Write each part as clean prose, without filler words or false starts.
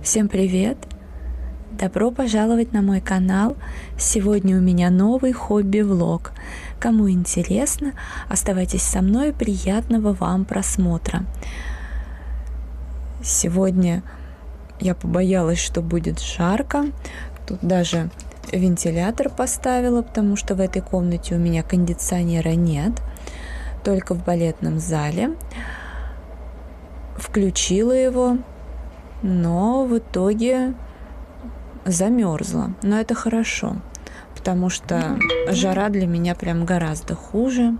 Всем привет! Добро пожаловать на мой канал. Сегодня у меня новый хобби-влог. Кому интересно, оставайтесь со мной, приятного вам просмотра. Сегодня я побоялась, что будет жарко. Тут даже вентилятор поставила, потому что в этой комнате у меня кондиционера нет, только в балетном зале. Включила его, но в итоге замерзла. Но это хорошо, потому что жара для меня прям гораздо хуже.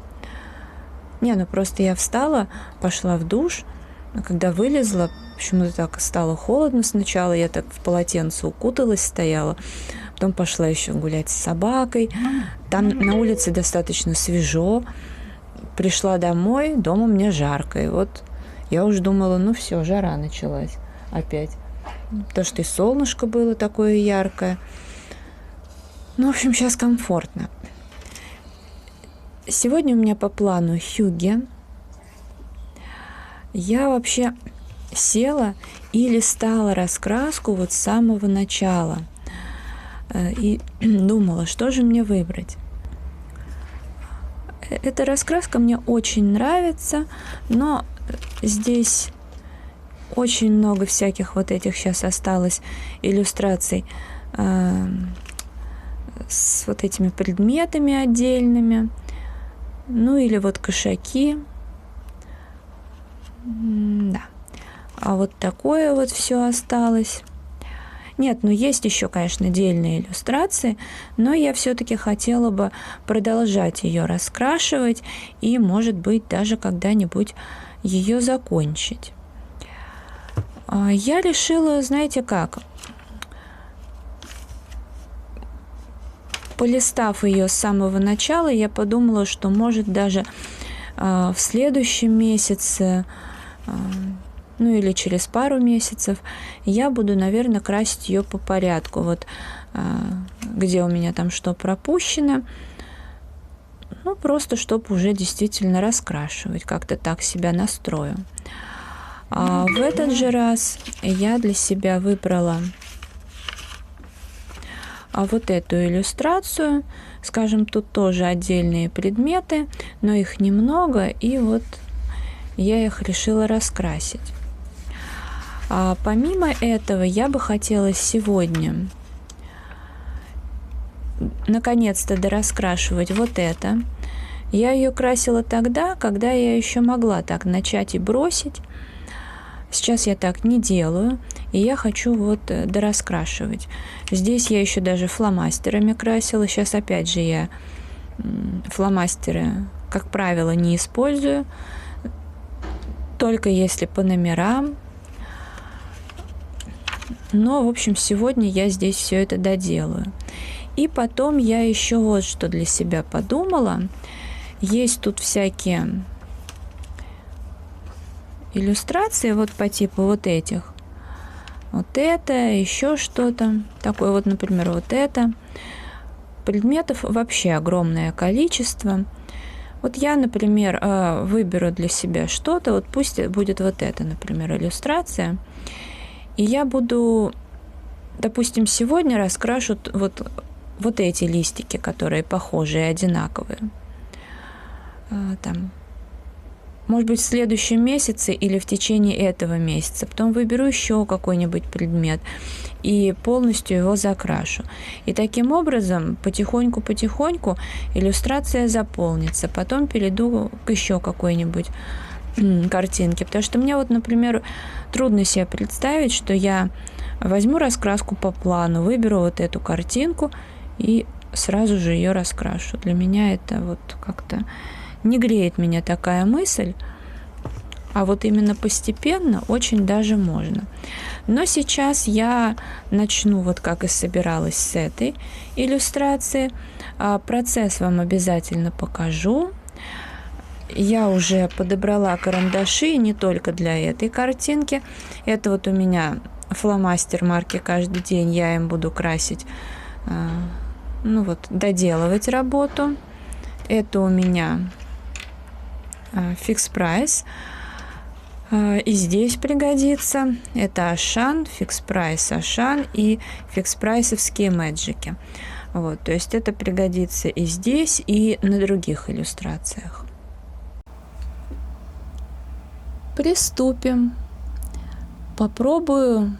Просто я встала, пошла в душ, а когда вылезла, почему-то так стало холодно сначала, я так в полотенце укуталась, стояла, потом пошла еще гулять с собакой. Там на улице достаточно свежо. Пришла домой, дома мне жарко, и вот я уже думала, все, жара началась опять. То, что и солнышко было такое яркое. В общем, сейчас комфортно. Сегодня у меня по плану хюгге. Я вообще села и листала раскраску вот с самого начала. И думала, что же мне выбрать. Эта раскраска мне очень нравится, но здесь очень много всяких вот этих сейчас осталось иллюстраций с вот этими предметами отдельными. Или вот кошаки. Да. А вот такое вот все осталось. Нет, есть еще, конечно, отдельные иллюстрации, но я все-таки хотела бы продолжать ее раскрашивать и, может быть, даже когда-нибудь ее закончить. Я решила, знаете как, полистав ее с самого начала, я подумала, что может даже в следующем месяце, или через пару месяцев, я буду, наверное, красить ее по порядку. Вот где у меня там что пропущено, просто чтобы уже действительно раскрашивать, как-то так себя настрою. А в этот же раз я для себя выбрала вот эту иллюстрацию. Скажем, тут тоже отдельные предметы, но их немного, и вот я их решила раскрасить. А помимо этого, я бы хотела сегодня наконец-то дораскрашивать вот это. Я ее красила тогда, когда я еще могла так начать и бросить. Сейчас я так не делаю, и я хочу дораскрашивать. Здесь я еще даже фломастерами красила. Сейчас опять же я фломастеры, как правило, не использую, только если по номерам. Но, в общем, сегодня я здесь все это доделаю. И потом я еще вот что для себя подумала. Есть тут всякие иллюстрации вот по типу вот этих. Вот это, еще что-то. Такое вот, например, вот это. Предметов вообще огромное количество. Вот я, например, выберу для себя что-то. Вот пусть будет вот это, например, иллюстрация. И я буду, допустим, сегодня раскрашу вот эти листики, которые похожие, одинаковые. Может быть, в следующем месяце или в течение этого месяца. Потом выберу еще какой-нибудь предмет и полностью его закрашу. И таким образом, потихоньку-потихоньку иллюстрация заполнится. Потом перейду к еще какой-нибудь картинке. Потому что мне например, трудно себе представить, что я возьму раскраску по плану, выберу вот эту картинку и сразу же ее раскрашу. Для меня это как-то не греет меня такая мысль, а именно постепенно очень даже можно. Но сейчас я начну, как и собиралась, с этой иллюстрации. Процесс вам обязательно покажу. Я уже подобрала карандаши не только для этой картинки. Это у меня фломастер марки «Каждый день». Я им буду красить, доделывать работу. Это у меня Fix Price. И здесь пригодится. Это Ашан, фикс прайс Ашан и фикс прайсовские мэджики. Вот, то есть это пригодится и здесь, и на других иллюстрациях. Приступим. Попробую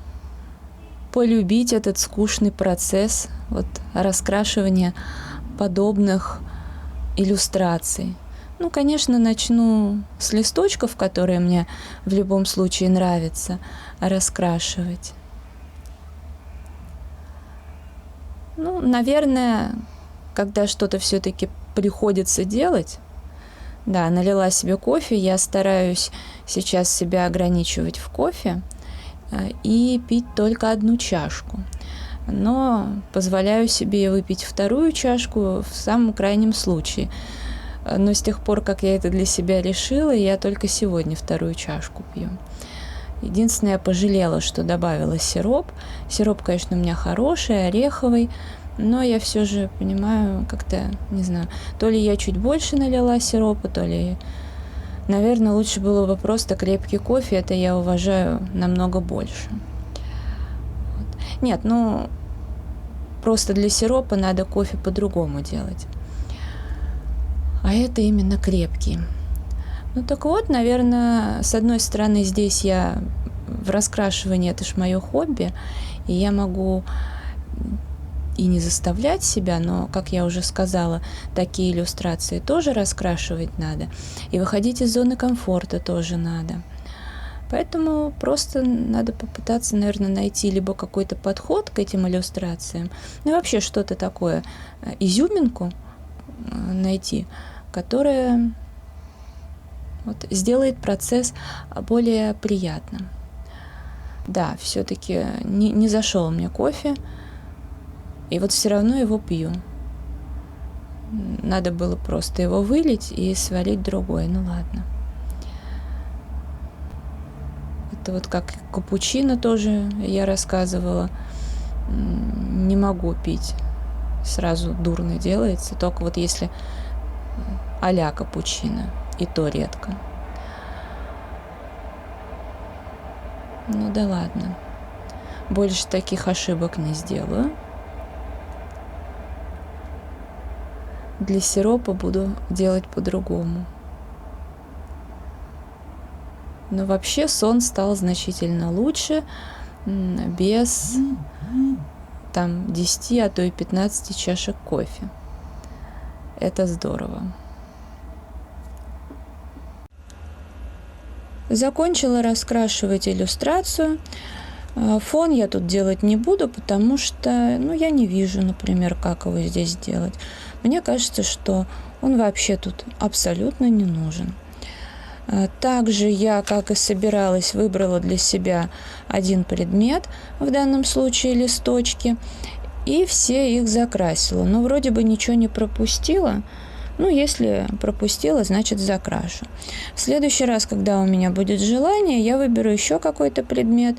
полюбить этот скучный процесс вот, раскрашивания подобных иллюстраций. Ну, конечно, начну с листочков, которые мне в любом случае нравится раскрашивать. Ну, наверное, когда что-то все-таки приходится делать, да, налила себе кофе, я стараюсь сейчас себя ограничивать в кофе и пить только одну чашку. Но позволяю себе выпить вторую чашку в самом крайнем случае. Но с тех пор, как я это для себя решила, я только сегодня вторую чашку пью. Единственное, я пожалела, что добавила сироп. Сироп, конечно, у меня хороший, ореховый, но я все же понимаю, как-то, не знаю, то ли я чуть больше налила сиропа, то ли, наверное, лучше было бы просто крепкий кофе, это я уважаю намного больше. Вот. Нет, ну, просто для сиропа надо кофе по-другому делать. А это именно крепкий. Ну так вот, наверное, с одной стороны, здесь я в раскрашивании, это ж мое хобби, и я могу и не заставлять себя, но, как я уже сказала, такие иллюстрации тоже раскрашивать надо, и выходить из зоны комфорта тоже надо. Поэтому просто надо попытаться, наверное, найти либо какой-то подход к этим иллюстрациям, ну и вообще что-то такое, изюминку найти, которая вот, сделает процесс более приятным. Да, все-таки не зашел мне кофе, и вот все равно его пью. Надо было просто его вылить и сварить другой. Ну ладно. Это вот как капучино тоже я рассказывала. Не могу пить. Сразу дурно делается. Только вот если а-ля капучино. И то редко. Ну да ладно. Больше таких ошибок не сделаю. Для сиропа буду делать по-другому. Но вообще сон стал значительно лучше, без там 10, а то и 15 чашек кофе. Это здорово. Закончила раскрашивать иллюстрацию. Фон я тут делать не буду, потому что я не вижу, например, как его здесь сделать. Мне кажется, что он вообще тут абсолютно не нужен. Также я, как и собиралась, выбрала для себя один предмет, в данном случае листочки, и все их закрасила. Но вроде бы ничего не пропустила. Ну, если пропустила, значит закрашу. В следующий раз, когда у меня будет желание, я выберу еще какой-то предмет,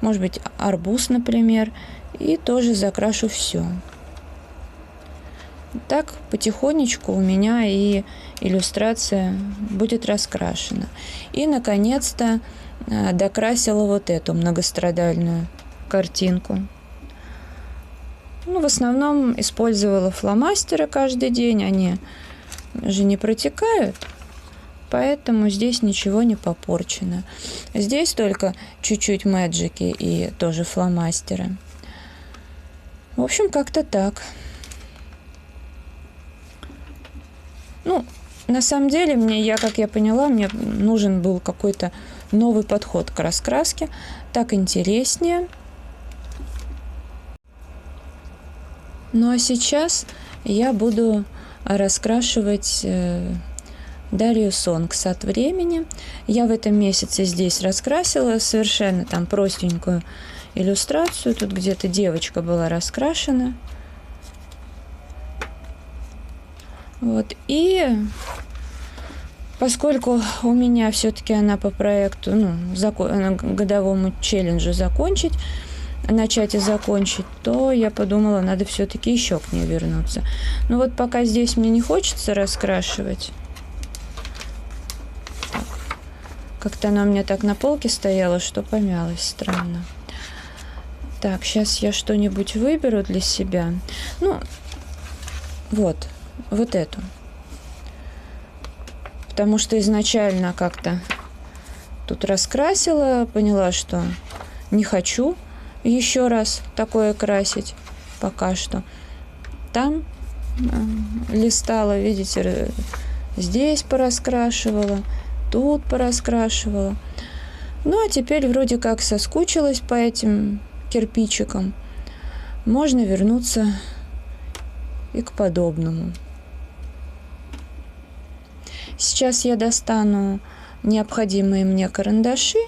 может быть, арбуз, например, и тоже закрашу все. Так потихонечку у меня и иллюстрация будет раскрашена. И, наконец-то, докрасила вот эту многострадальную картинку. В основном использовала фломастеры каждый день, они же не протекают, поэтому здесь ничего не попорчено. Здесь только чуть-чуть мэджики и тоже фломастеры. В общем, как-то так. На самом деле, как я поняла, мне нужен был какой-то новый подход к раскраске. Так интереснее. Ну а сейчас я буду раскрашивать Дарью Сонгс «От времени». Я в этом месяце здесь раскрасила совершенно там простенькую иллюстрацию. Тут где-то девочка была раскрашена. Вот. И поскольку у меня все-таки она по проекту, годовому челленджу начать и закончить, то я подумала, надо все-таки еще к ней вернуться. Пока здесь мне не хочется раскрашивать. Так. Как-то оно у меня так на полке стояло, что помялось странно. Так, сейчас я что-нибудь выберу для себя. Ну, вот эту. Потому что изначально как-то тут раскрасила, поняла, что не хочу еще раз такое красить пока что. Там листала, видите, здесь пораскрашивала, тут пораскрашивала. Ну, а теперь вроде как соскучилась по этим кирпичикам. Можно вернуться и к подобному. Сейчас я достану необходимые мне карандаши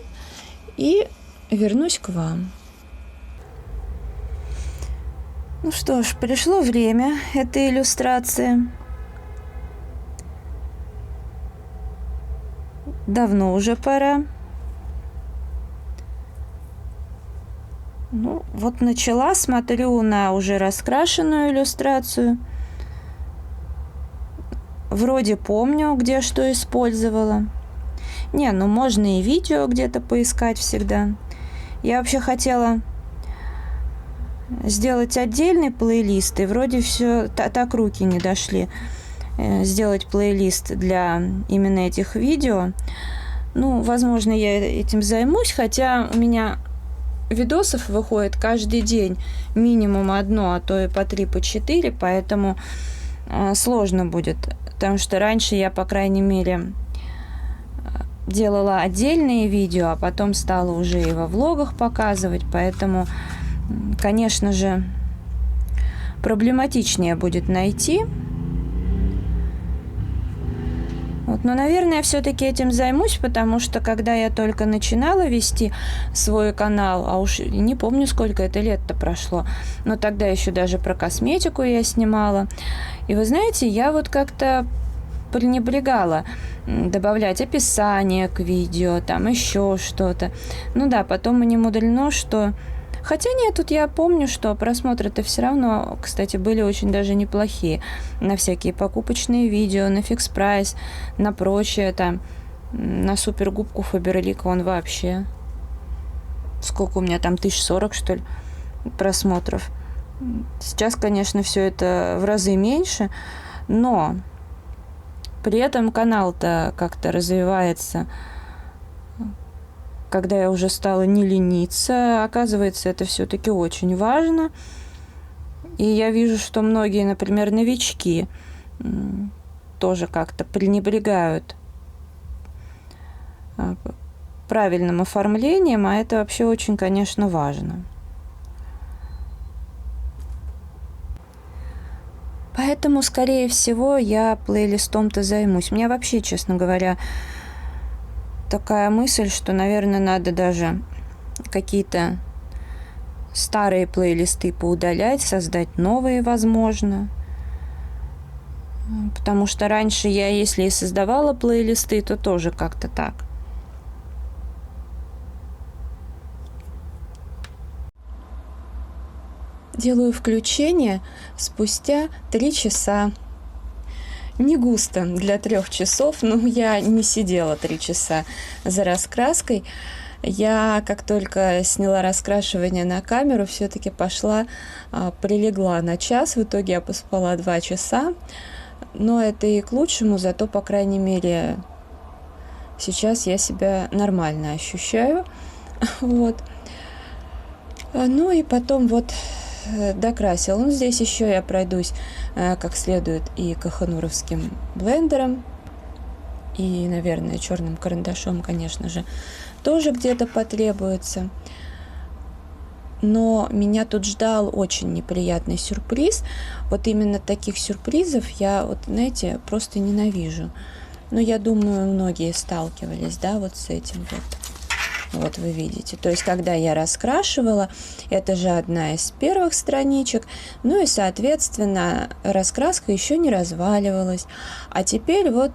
и вернусь к вам. Ну что ж, пришло время этой иллюстрации. Давно уже пора. Ну, вот начала, смотрю на уже раскрашенную иллюстрацию. Вроде помню, где что использовала. Не, ну можно и видео где-то поискать всегда. Я вообще хотела сделать отдельный плейлист, и вроде все так руки не дошли. Сделать плейлист для именно этих видео. Ну, возможно, я этим займусь, хотя у меня видосов выходит каждый день минимум одно, а то и по 3, по 4, поэтому сложно будет. Потому что раньше я, по крайней мере, делала отдельные видео, а потом стала уже и во влогах показывать, поэтому, конечно же, проблематичнее будет найти. Вот, но, наверное, все-таки этим займусь, потому что, когда я только начинала вести свой канал, а уж не помню, сколько это лет-то прошло, но тогда еще даже про косметику я снимала. И вы знаете, я вот как-то пренебрегала добавлять описание к видео, там еще что-то. Ну да, потом и не мудрено, что... Хотя нет, тут я помню, что просмотры-то все равно, кстати, были очень даже неплохие. На всякие покупочные видео, на фикс прайс, на прочее там. На супергубку Фаберлик вон вообще. Сколько у меня там, 1040, что ли, просмотров. Сейчас, конечно, все это в разы меньше, но при этом канал-то как-то развивается. Когда я уже стала не лениться, оказывается, это все-таки очень важно. И я вижу, что многие, например, новички тоже как-то пренебрегают правильным оформлением, а это вообще очень, конечно, важно. Поэтому, скорее всего, я плейлистом-то займусь. У меня вообще, честно говоря, такая мысль, что, наверное, надо даже какие-то старые плейлисты поудалять, создать новые, возможно. Потому что раньше я, если и создавала плейлисты, то тоже как-то так. Делаю включение спустя 3 часа. Не густо для 3 часов, но я не сидела 3 часа за раскраской. Я, как только сняла раскрашивание на камеру, все-таки пошла, прилегла на час. В итоге я поспала 2 часа. Но это и к лучшему, зато, по крайней мере, сейчас я себя нормально ощущаю. Вот. Ну и потом вот докрасила. Ну, здесь еще я пройдусь как следует и кахануровским блендером, и, наверное, черным карандашом, конечно же, тоже где-то потребуется. Но меня тут ждал очень неприятный сюрприз. Вот именно таких сюрпризов я, вот, знаете, просто ненавижу. Но я думаю, многие сталкивались, да, вот с этим вот. Вот вы видите. То есть, когда я раскрашивала, это же одна из первых страничек. Ну и, соответственно, раскраска еще не разваливалась. А теперь вот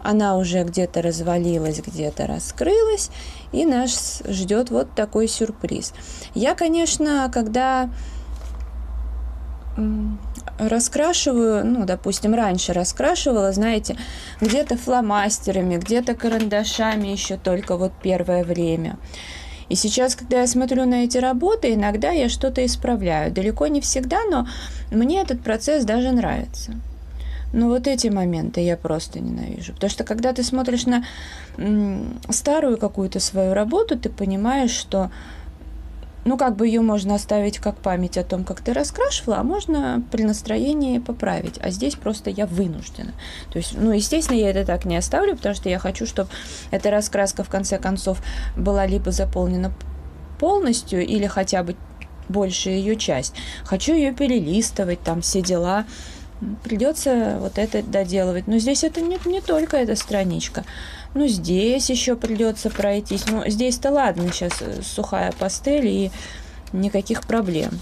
она уже где-то развалилась, где-то раскрылась. И нас ждет вот такой сюрприз. Я, конечно, когда раскрашиваю, ну, допустим, раньше раскрашивала, знаете, где-то фломастерами, где-то карандашами еще только вот первое время. И сейчас, когда я смотрю на эти работы, иногда я что-то исправляю. Далеко не всегда, но мне этот процесс даже нравится. Но вот эти моменты я просто ненавижу. Потому что когда ты смотришь на старую какую-то свою работу, ты понимаешь, что ну, как бы ее можно оставить как память о том, как ты раскрашивала, а можно при настроении поправить. А здесь просто я вынуждена. То есть, ну, естественно, я это так не оставлю, потому что я хочу, чтобы эта раскраска в конце концов была либо заполнена полностью, или хотя бы большая ее часть. Хочу ее перелистывать, там все дела. Придется вот это доделывать. Но здесь это не только эта страничка. Ну, здесь еще придется пройтись. Ну, здесь-то ладно, сейчас сухая пастель и никаких проблем.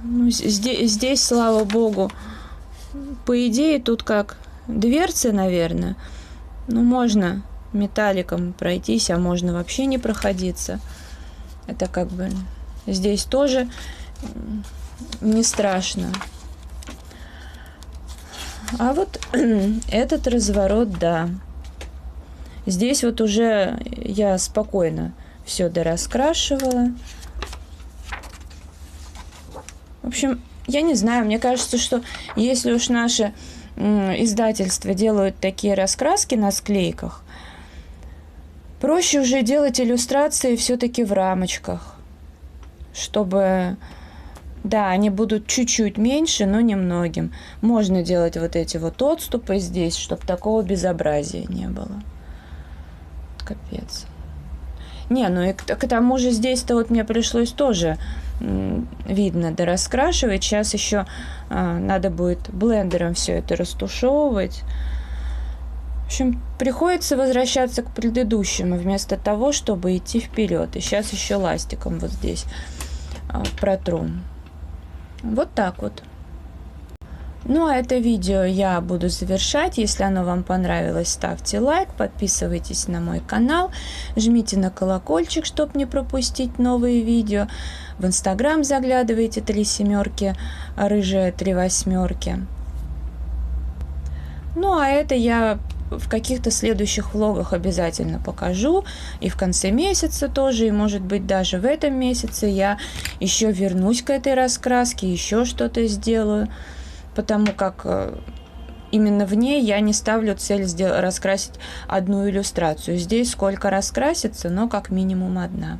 Ну, здесь, слава богу, по идее, тут как дверцы, наверное. Ну, можно металликом пройтись, а можно вообще не проходиться. Это как бы здесь тоже не страшно. А вот этот разворот, да. Здесь вот уже я спокойно все дораскрашивала. В общем, я не знаю, мне кажется, что если уж наши издательства делают такие раскраски на склейках, проще уже делать иллюстрации все-таки в рамочках, чтобы... Да, они будут чуть-чуть меньше, но немногим. Можно делать вот эти вот отступы здесь, чтобы такого безобразия не было. Капец. Не, ну и к тому же здесь-то вот мне пришлось тоже, видно, дораскрашивать. Сейчас еще надо будет блендером все это растушевывать. В общем, приходится возвращаться к предыдущему, вместо того, чтобы идти вперед. И сейчас еще ластиком вот здесь протру. Вот так вот. Ну, а это видео я буду завершать. Если оно вам понравилось, ставьте лайк, подписывайтесь на мой канал, жмите на колокольчик, чтобы не пропустить новые видео. В Инстаграм заглядывайте 3 семерки, рыжая 3 восьмерки. Ну, а это я в каких-то следующих влогах обязательно покажу. И в конце месяца тоже, и может быть даже в этом месяце я еще вернусь к этой раскраске, еще что-то сделаю. Потому как именно в ней я не ставлю цель раскрасить одну иллюстрацию. Здесь сколько раскрасится, но как минимум одна.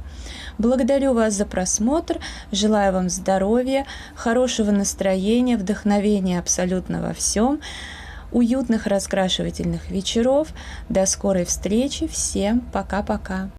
Благодарю вас за просмотр, желаю вам здоровья, хорошего настроения, вдохновения абсолютно во всем, уютных раскрашивательных вечеров. До скорой встречи, всем пока-пока.